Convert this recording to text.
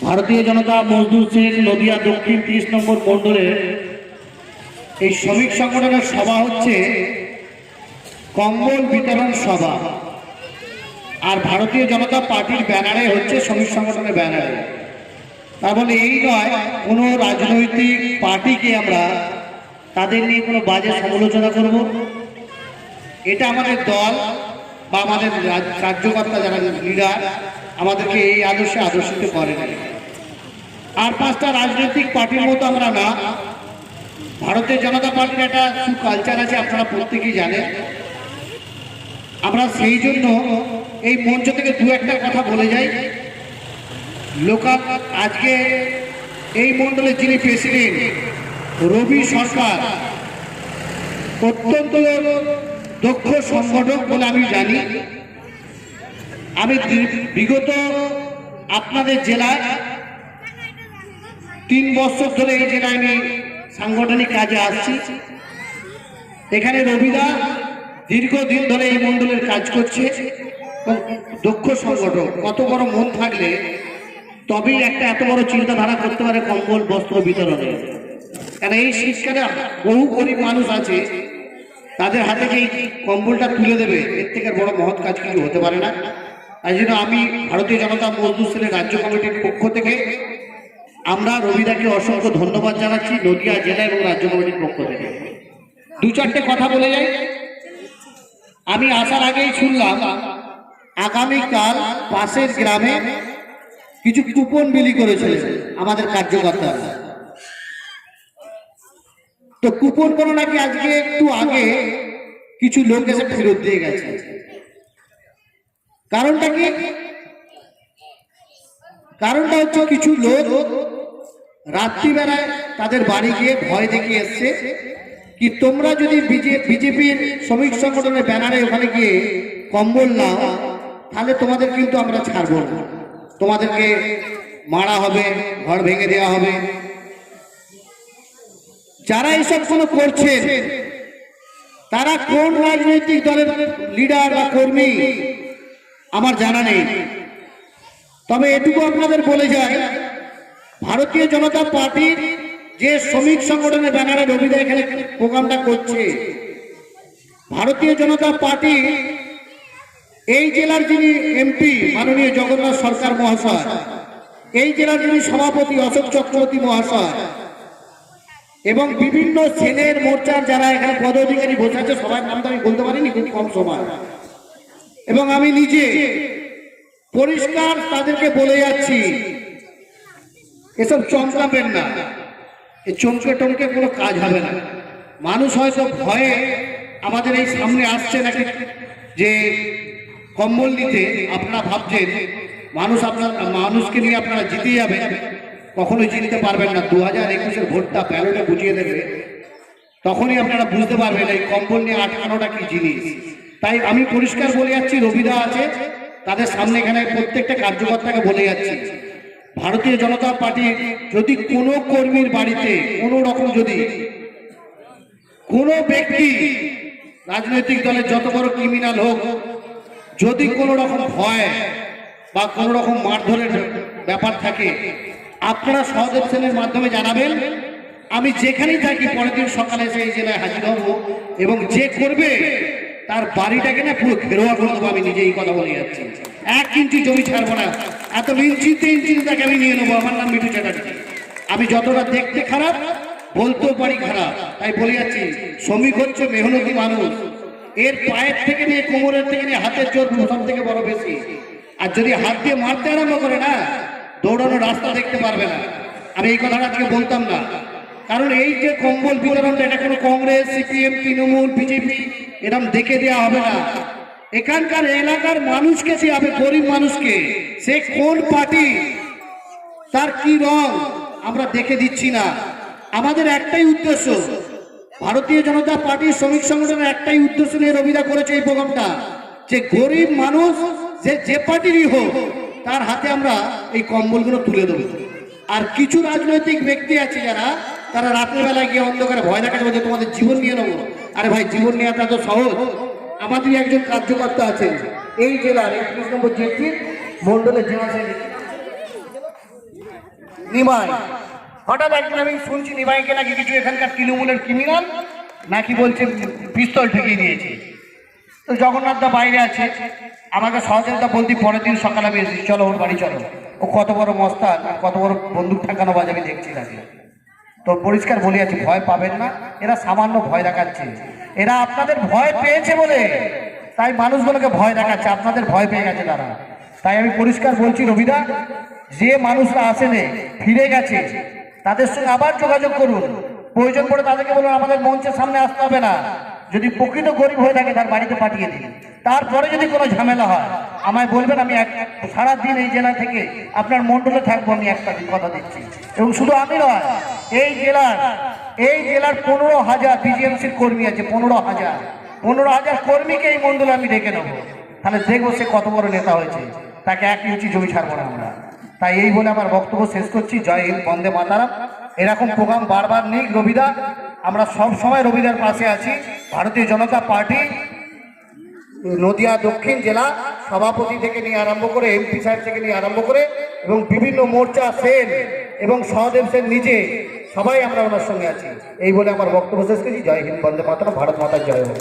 ভারতীয় জনতা মজদুর সেল নদিয়া দক্ষিণ 30 নম্বর মণ্ডলের এই শ্রমিক সংগঠনের সভা হচ্ছে কম্বল বিতরণ সভা। আর ভারতীয় জনতা পার্টির ব্যানারে হচ্ছে শ্রমিক সংগঠনের ব্যানারে। তার মানে এই নয় কোনো রাজনৈতিক পার্টিকে আমরা তাদের নিয়ে কোনো বাজে সমালোচনা করব। এটা আমাদের দল বা আমাদের কার্যকর্তা যারা লিডার আমাদেরকে এই আদর্শে আদর্শিত করে না। আর পাঁচটা রাজনৈতিক পার্টির মতো আমরা না। ভারতীয় জনতা পার্টির একটা কালচার আছে, আপনারা প্রত্যেকেই জানেন। আমরা সেই জন্য এই মঞ্চ থেকে দু একটা কথা বলে যাই। লোকাল আজকে এই মণ্ডলের যিনি প্রেসিডেন্ট রবি সরকার অত্যন্ত দক্ষ সংগঠক বলে আমি জানি। আমি বিগত আপনাদের জেলায় 3 বছর ধরে এই জেলায় আমি সাংগঠনিক কাজে আসছি। এখানে রবিদা দীর্ঘদিন ধরে এই মণ্ডলের কাজ করছে, দক্ষ সংগঠক। কত বড় মন থাকলে তবেই একটা এত বড় চিন্তাধারা করতে পারে কম্বল বস্ত্র বিতরণে। কারণ এই শীতকালে বহু গরিব মানুষ আছে, তাদের হাতে যে কম্বলটা তুলে দেবে এর থেকে বড় মহৎ কাজ কিছু হতে পারে না। তাই জন্য আমি ভারতীয় জনতা মজদুর সেলের রাজ্য কমিটির পক্ষ থেকে আমরা রবিদাকে অসংখ্য ধন্যবাদ জানাচ্ছি নদিয়া জেলা এবং রাজ্য কমিটির পক্ষ থেকে। দু চারটে কথা বলে যাই। আমি আসার আগেই শুনলাম আগামীকাল পাশের গ্রামে কিছু কুপন বিলি করেছিলেন আমাদের কার্যকর্তা। তো কুপন গুলো নাকি আজকে একটু আগে কিছু লোক এসে ফেরত দিয়ে গেছে। কারণটা কি? কারণটা হচ্ছে কিছু লোক রাত্রিবেলায় তাদের বাড়ি গিয়ে ভয় দেখিয়ে এসছে কি তোমরা যদি বিজেপির শ্রমিক সংগঠনের ব্যানারে ওখানে গিয়ে কম্বল নাও তাহলে তোমাদের কিন্তু আমরা ছাড়বো না, তোমাদেরকে মারা হবে, ঘর ভেঙে দেওয়া হবে। যারা এসব কোনো করছেন তারা কোন রাজনৈতিক দলের লিডার বা কর্মী আমার জানা নেই। তবে এটুকু আপনাদের বলে যায়, ভারতীয় জনতা পার্টির যে শ্রমিক সংগঠনের ব্যানারে রবিদা এখানে প্রোগ্রামটা করছে, ভারতীয় জনতা পার্টি এই জেলার যিনি এমপি মাননীয় জগন্নাথ সরকার মহাশয়, এই জেলার যিনি সভাপতি অশোক চক্রবর্তী মহাশয় এবং বিভিন্ন সেনের মোর্চার যারা এখানে পদাধিকারী বসে আছে সবার নাম তো আমি বলতে পারিনি, খুব কম সময়, এবং আমি নিজে পরিষ্কার তাদেরকে বলে যাচ্ছি এসব চমকাবেন না। এই চমকে টমকে কোনো কাজ হবে না। মানুষ হয়তো ভয়ে আমাদের এই সামনে আসছে নাকি যে কম্বল নিতে, আপনারা ভাবছেন মানুষকে নিয়ে আপনারা জিতে যাবেন, কখনোই জিততে পারবেন না। 2021-এর ভোটটা ব্যালটে বুঝিয়ে দেবে, তখনই আপনারা বুঝতে পারবেন এই কম্বল নিয়ে আটকানোটা কি জিনিস। তাই আমি পরিষ্কার বলে যাচ্ছি, রবিদা আছে তাদের সামনে এখানে প্রত্যেকটা কার্যকর্তাকে বলে যাচ্ছি, ভারতীয় জনতা পার্টি যদি কোনো কর্মীর বাড়িতে কোনো রকম যদি কোনো ব্যক্তি রাজনৈতিক দলের যত বড় ক্রিমিনাল হোক যদি কোনো রকম ভয় বা কোনো রকম মারধরের ব্যাপার থাকে আপনারা সহযোগ সেলের মাধ্যমে জানাবেন। আমি যেখানেই থাকি পরের দিন সকালে এসে এই জেলায় হাজির হব এবং যে করবে তার বাড়িটাকে না পুরো ঘেরোয়া করে দেবো। আমি নিজে এই কথা বলে যাচ্ছি, 1 ইঞ্চি জমি ছাড়বো না। এত ইঞ্চিতে তাকে আমি নিয়ে নেবো। আমার নাম মিঠু চ্যাটার্জি। আমি যতটা দেখতে খারাপ বলতেও পারি খারাপ, তাই বলে যাচ্ছি শ্রমিক হচ্ছে মেহনতি মানুষ। এর পায়ের থেকে নিয়ে কোমরের থেকে নিয়ে হাতের জোর সব থেকে বড় বেশি। আর যদি হাত দিয়ে মারতে আরম্ভ করে না, দৌড়ানো রাস্তা দেখতে পারবে না। আমি এই কথাটা আজকে বলতাম না, কারণ এই যে কম্বল বিতরণটা এটা কোনো কংগ্রেস, সিপিএম, তৃণমূল, বিজেপি এরকম দেখে দেওয়া হবে না। এখানকার এলাকার মানুষকে সে হবে, গরিব মানুষকে। সে কোন পার্টি, তার কি রং আমরা দেখে দিচ্ছি না। আমাদের একটাই উদ্দেশ্য, ভারতীয় জনতা পার্টির শ্রমিক সংগঠনের একটাই উদ্দেশ্য নিয়ে রবিদা করেছে এই প্রোগ্রামটা, যে গরিব মানুষ যে পার্টিরই হোক তার হাতে আমরা এই কম্বলগুলো তুলে দেবো। আর কিছু রাজনৈতিক ব্যক্তি আছে যারা তারা রাত্রেবেলায় গিয়ে অন্ধকারে ভয় দেখাতে বলছে তোমাদের জীবন নিয়ে নেবো। আরে ভাই, জীবন নেওয়াটা তো সহজ। আমাদের একজন কার্যকর্তা আছেন এই জেলার 31 নম্বর জেলার মন্ডলের জেলা নিমাই। হঠাৎ একদিন আমি শুনছি নিমাইকে নাকি কিছু এখানকার তৃণমূলের ক্রিমিনাল নাকি বলছে পিস্তল ঠেকিয়ে দিয়েছে। তো জগন্নাথদা বাইরে আছে, আমাকে সহদেবদা বলতি পরের দিন সকালে আমি এসেছি, চলো ওর বাড়ি চলো। ও কত বড় মস্তান আর কত বড় বন্দুক ঠেকানো বাজ আমি দেখছি তাকে। তো পরিষ্কার বলে আছে, ভয় পাবেন না, এরা সামান্য ভয় দেখাচ্ছে। এরা আপনাদের ভয় পেয়েছে বলে তাই মানুষগুলোকে ভয় দেখাচ্ছে, আপনাদের ভয় পেয়ে গেছে তারা। তাই আমি পরিষ্কার বলছি রবিদা, যে মানুষরা আসেনে ফিরে গেছে তাদের সঙ্গে আবার যোগাযোগ করুন। প্রয়োজন পড়ে তাদেরকে বলুন আমাদের মঞ্চের সামনে আসতে হবে না, যদি প্রকৃত গরিব হয়ে থাকে তার বাড়িতে পাঠিয়ে দিন। তারপরে যদি কোনো ঝামেলা হয় আমায় বলবেন, আমি সারাদিন এই জেলা থেকে আপনার মণ্ডলে থাকবো, আমি একটা কথা দিচ্ছি। এবং শুধু আমি নয়, এই জেলার 15,000 বিজিএমসির কর্মী আছে, 15,000 কর্মীকে এই মণ্ডলে আমি ডেকে নেবো। তাহলে দেখবো সে কত বড় নেতা হয়েছে, তাকে 1 ইঞ্চি জমি ছাড়বো না আমরা। তাই এই বলে আমার বক্তব্য শেষ করছি। জয় হিন্দ, বন্দে মাতারাম। এরকম প্রোগ্রাম বারবার নিক রবিদা, আমরা সব সময় রবিদার পাশে আছি। ভারতীয় জনতা পার্টি নদিয়া দক্ষিণ জেলা সভাপতি থেকে নিয়ে আরম্ভ করে, এমপি সাহেব থেকে নিয়ে আরম্ভ করে এবং বিভিন্ন মোর্চা সেল এবং সহদেব সেন নিজে সবাই আমরা ওনার সঙ্গে আছি। এই বলে আমার বক্তব্য শেষ করছি। জয় হিন্দ, বন্দে মাতারাম, ভারত মাতার জয় হোক।